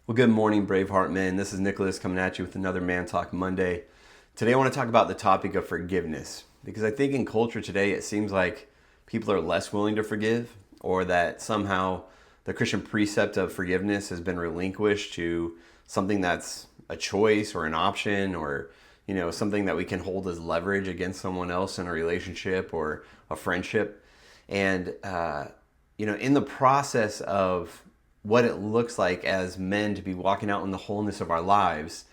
Well, good morning, Braveheart men. This is Nicholas coming at you with another Man Talk Monday. Today, I want to talk about the topic of forgiveness because I think in culture today, it seems like people are less willing to forgive, or that somehow the Christian precept of forgiveness has been relinquished to something that's a choice or an option, or something that we can hold as leverage against someone else in a relationship or a friendship. And in the process of what it looks like as men to be walking out in the wholeness of our lives,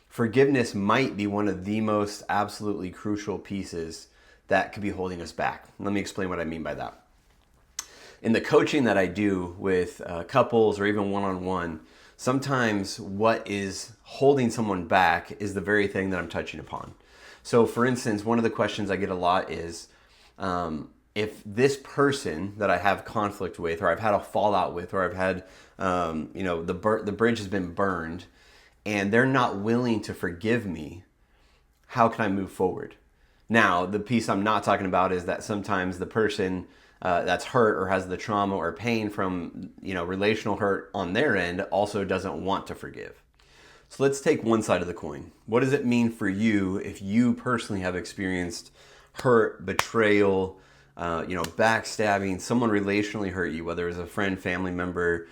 forgiveness might be one of the most absolutely crucial pieces that could be holding us back. Let me explain what I mean by that. In the coaching that I do with couples or even one-on-one, sometimes what is holding someone back is the very thing that I'm touching upon. So for instance, one of the questions I get a lot is, if this person that I have conflict with, or I've had a fallout with, or I've had, the bridge has been burned, and they're not willing to forgive me, how can I move forward? Now, the piece I'm not talking about is that sometimes the person that's hurt or has the trauma or pain from, relational hurt on their end also doesn't want to forgive. So let's take one side of the coin. What does it mean for you if you personally have experienced hurt, betrayal, backstabbing, someone relationally hurt you, whether it's a friend, family member,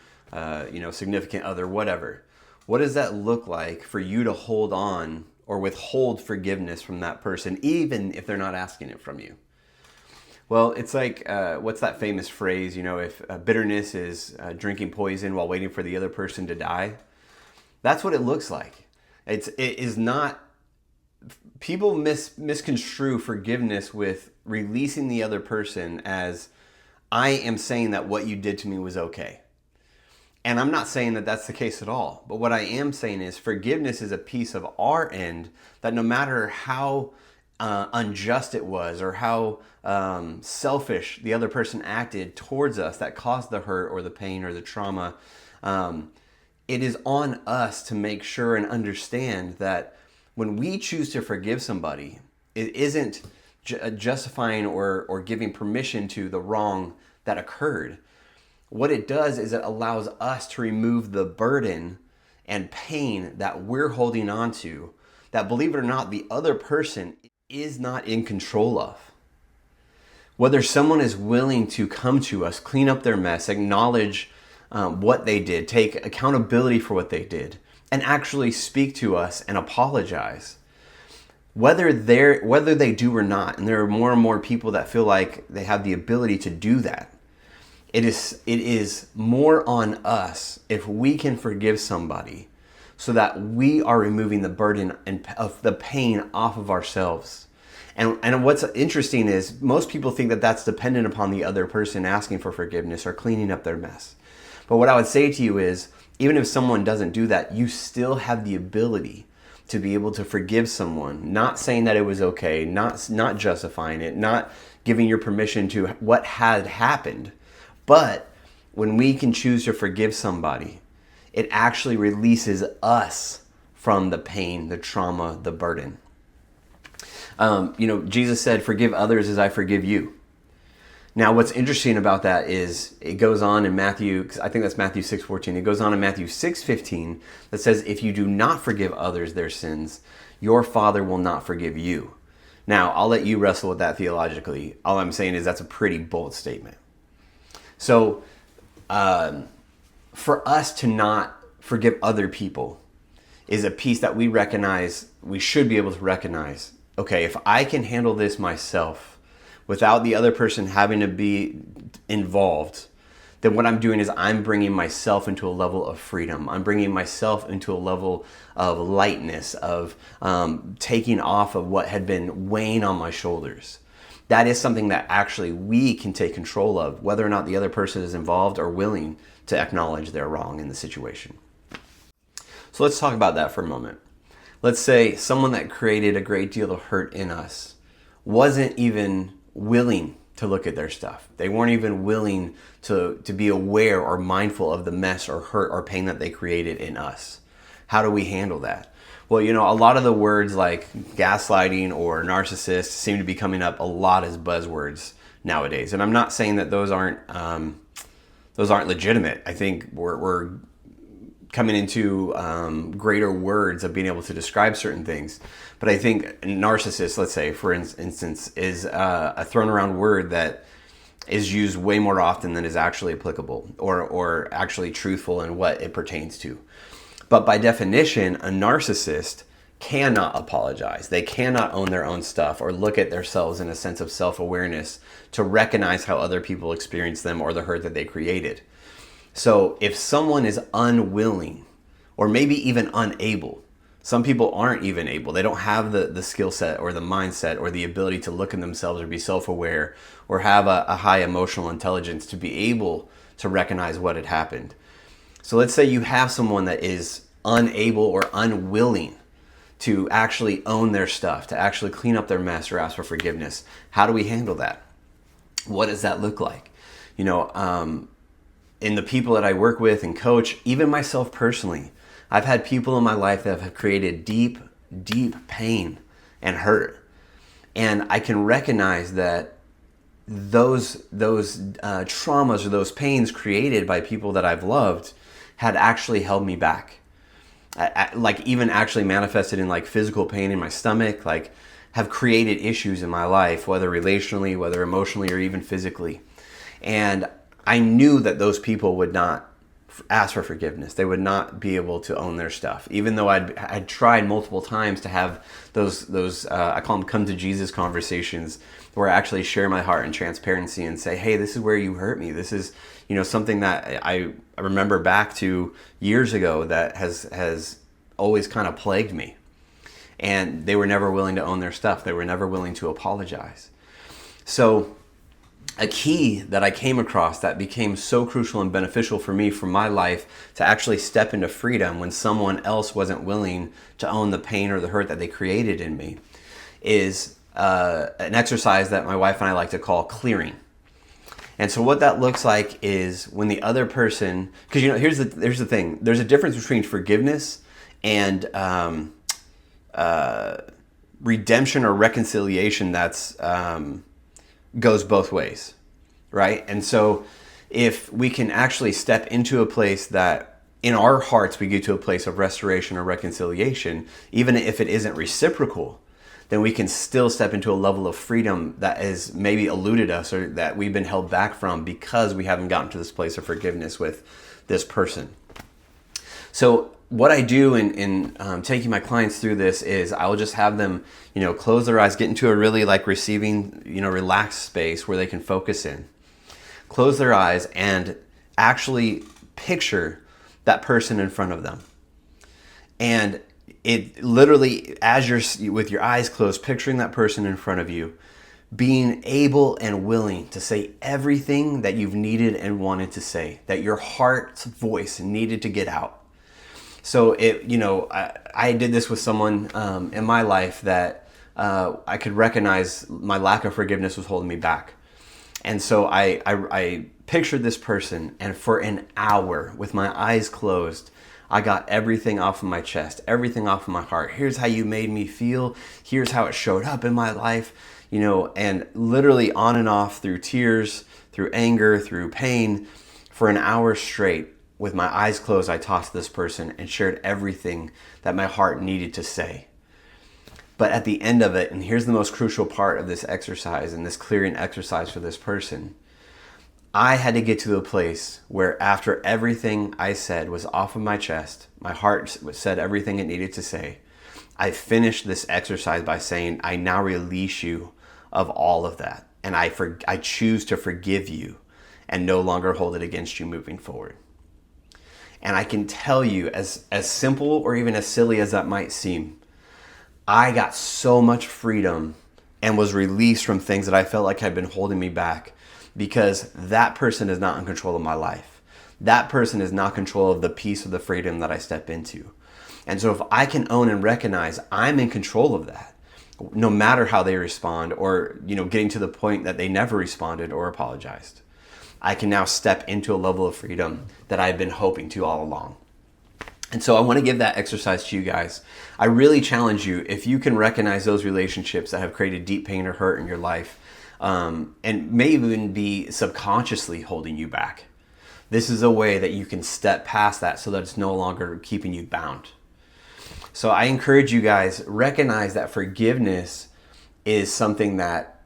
significant other, whatever. What does that look like for you to hold on or withhold forgiveness from that person, even if they're not asking it from you? Well, it's like, what's that famous phrase, if bitterness is drinking poison while waiting for the other person to die? That's what it looks like. It is not. People misconstrue forgiveness with releasing the other person as, I am saying that what you did to me was okay. And I'm not saying that that's the case at all. But what I am saying is forgiveness is a piece of our end that no matter how unjust it was, or how selfish the other person acted towards us that caused the hurt or the pain or the trauma, it is on us to make sure and understand that when we choose to forgive somebody, it isn't justifying or giving permission to the wrong that occurred. What it does is it allows us to remove the burden and pain that we're holding on to, that, believe it or not, the other person is not in control of. Whether someone is willing to come to us, clean up their mess, acknowledge what they did, take accountability for what they did, and actually speak to us and apologize. Whether they do or not, and there are more and more people that feel like they have the ability to do that, it is more on us if we can forgive somebody so that we are removing the burden of the pain off of ourselves. And what's interesting is most people think that that's dependent upon the other person asking for forgiveness or cleaning up their mess. But what I would say to you is, even if someone doesn't do that, you still have the ability to be able to forgive someone, not saying that it was okay, not justifying it, not giving your permission to what had happened. But when we can choose to forgive somebody, it actually releases us from the pain, the trauma, the burden. Jesus said, "Forgive others as I forgive you." Now, what's interesting about that is it goes on in Matthew, I think that's Matthew 6:14. It goes on in Matthew 6:15 that says, "If you do not forgive others their sins, your Father will not forgive you." Now, I'll let you wrestle with that theologically. All I'm saying is that's a pretty bold statement. So, for us to not forgive other people is a piece that we recognize, we should be able to recognize. Okay, if I can handle this myself without the other person having to be involved, then what I'm doing is I'm bringing myself into a level of freedom. I'm bringing myself into a level of lightness, of taking off of what had been weighing on my shoulders. That is something that actually we can take control of, whether or not the other person is involved or willing to acknowledge they're wrong in the situation. So let's talk about that for a moment. Let's say someone that created a great deal of hurt in us wasn't even willing to look at their stuff. They weren't even willing to be aware or mindful of the mess or hurt or pain that they created in us. How do we handle that? Well, a lot of the words like gaslighting or narcissist seem to be coming up a lot as buzzwords nowadays. And I'm not saying that those aren't legitimate. I think we're coming into greater words of being able to describe certain things. But I think narcissist, let's say, for instance, is a thrown around word that is used way more often than is actually applicable or actually truthful in what it pertains to. But by definition, a narcissist cannot apologize. They cannot own their own stuff or look at themselves in a sense of self-awareness to recognize how other people experience them or the hurt that they created. So if someone is unwilling or maybe even unable, some people aren't even able, they don't have the skill set or the mindset or the ability to look at themselves or be self-aware or have a high emotional intelligence to be able to recognize what had happened. So let's say you have someone that is unable or unwilling to actually own their stuff, to actually clean up their mess or ask for forgiveness. How do we handle that? What does that look like? In the people that I work with and coach, even myself personally, I've had people in my life that have created deep, deep pain and hurt. And I can recognize that those traumas or those pains created by people that I've loved had actually held me back. Like even actually manifested in like physical pain in my stomach, like have created issues in my life, whether relationally, whether emotionally, or even physically. And I knew that those people would not ask for forgiveness. They would not be able to own their stuff. Even though I'd tried multiple times to have those I call them come to Jesus conversations where I actually share my heart in transparency and say, hey, this is where you hurt me. This is, something that I remember back to years ago that has always kind of plagued me. And they were never willing to own their stuff. They were never willing to apologize. So a key that I came across that became so crucial and beneficial for me, for my life, to actually step into freedom when someone else wasn't willing to own the pain or the hurt that they created in me, is an exercise that my wife and I like to call clearing. And so what that looks like is when the other person, because here's the thing, there's a difference between forgiveness and redemption or reconciliation that's goes both ways, right? And so if we can actually step into a place that in our hearts we get to a place of restoration or reconciliation, even if it isn't reciprocal, then we can still step into a level of freedom that has maybe eluded us or that we've been held back from because we haven't gotten to this place of forgiveness with this person. So what I do in taking my clients through this is I will just have them, close their eyes, get into a really like receiving, relaxed space where they can focus in. Close their eyes and actually picture that person in front of them. And it literally, as you're with your eyes closed, picturing that person in front of you, being able and willing to say everything that you've needed and wanted to say, that your heart's voice needed to get out. So I did this with someone in my life that I could recognize my lack of forgiveness was holding me back. And so I pictured this person, and for an hour with my eyes closed, I got everything off of my chest, everything off of my heart. Here's how you made me feel. Here's how it showed up in my life, and literally on and off through tears, through anger, through pain, for an hour straight. With my eyes closed, I talked to this person and shared everything that my heart needed to say. But at the end of it, and here's the most crucial part of this exercise and this clearing exercise for this person, I had to get to the place where after everything I said was off of my chest, my heart said everything it needed to say, I finished this exercise by saying, I now release you of all of that. And I choose to forgive you and no longer hold it against you moving forward. And I can tell you, as simple or even as silly as that might seem, I got so much freedom and was released from things that I felt like had been holding me back because that person is not in control of my life. That person is not in control of the peace of the freedom that I step into. And so if I can own and recognize I'm in control of that, no matter how they respond or, getting to the point that they never responded or apologized, I can now step into a level of freedom that I've been hoping to all along. And so I want to give that exercise to you guys. I really challenge you, if you can recognize those relationships that have created deep pain or hurt in your life, and may even be subconsciously holding you back, this is a way that you can step past that so that it's no longer keeping you bound. So I encourage you guys, recognize that forgiveness is something that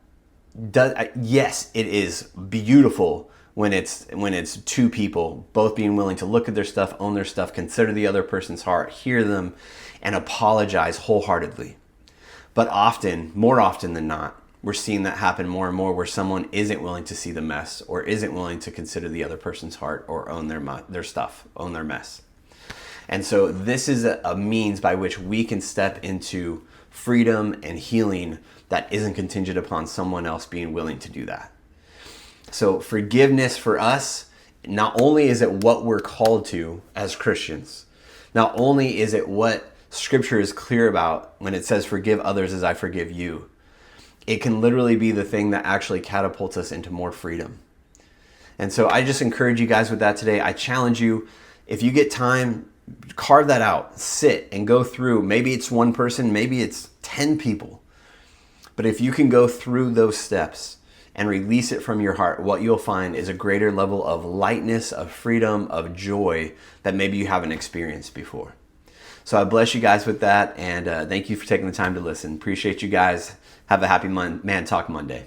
yes, it is beautiful when it's two people both being willing to look at their stuff, own their stuff, consider the other person's heart, hear them, and apologize wholeheartedly. But often, more often than not, we're seeing that happen more and more where someone isn't willing to see the mess or isn't willing to consider the other person's heart or own their stuff, own their mess. And so this is a means by which we can step into freedom and healing that isn't contingent upon someone else being willing to do that. So forgiveness for us, not only is it what we're called to as Christians, not only is it what Scripture is clear about when it says forgive others as I forgive you, it can literally be the thing that actually catapults us into more freedom. And so I just encourage you guys with that today. I challenge you, if you get time, carve that out, sit and go through. Maybe it's one person, maybe it's 10 people. But if you can go through those steps and release it from your heart, what you'll find is a greater level of lightness, of freedom, of joy that maybe you haven't experienced before. So I bless you guys with that, and thank you for taking the time to listen. Appreciate you guys. Have a happy Man Talk Monday.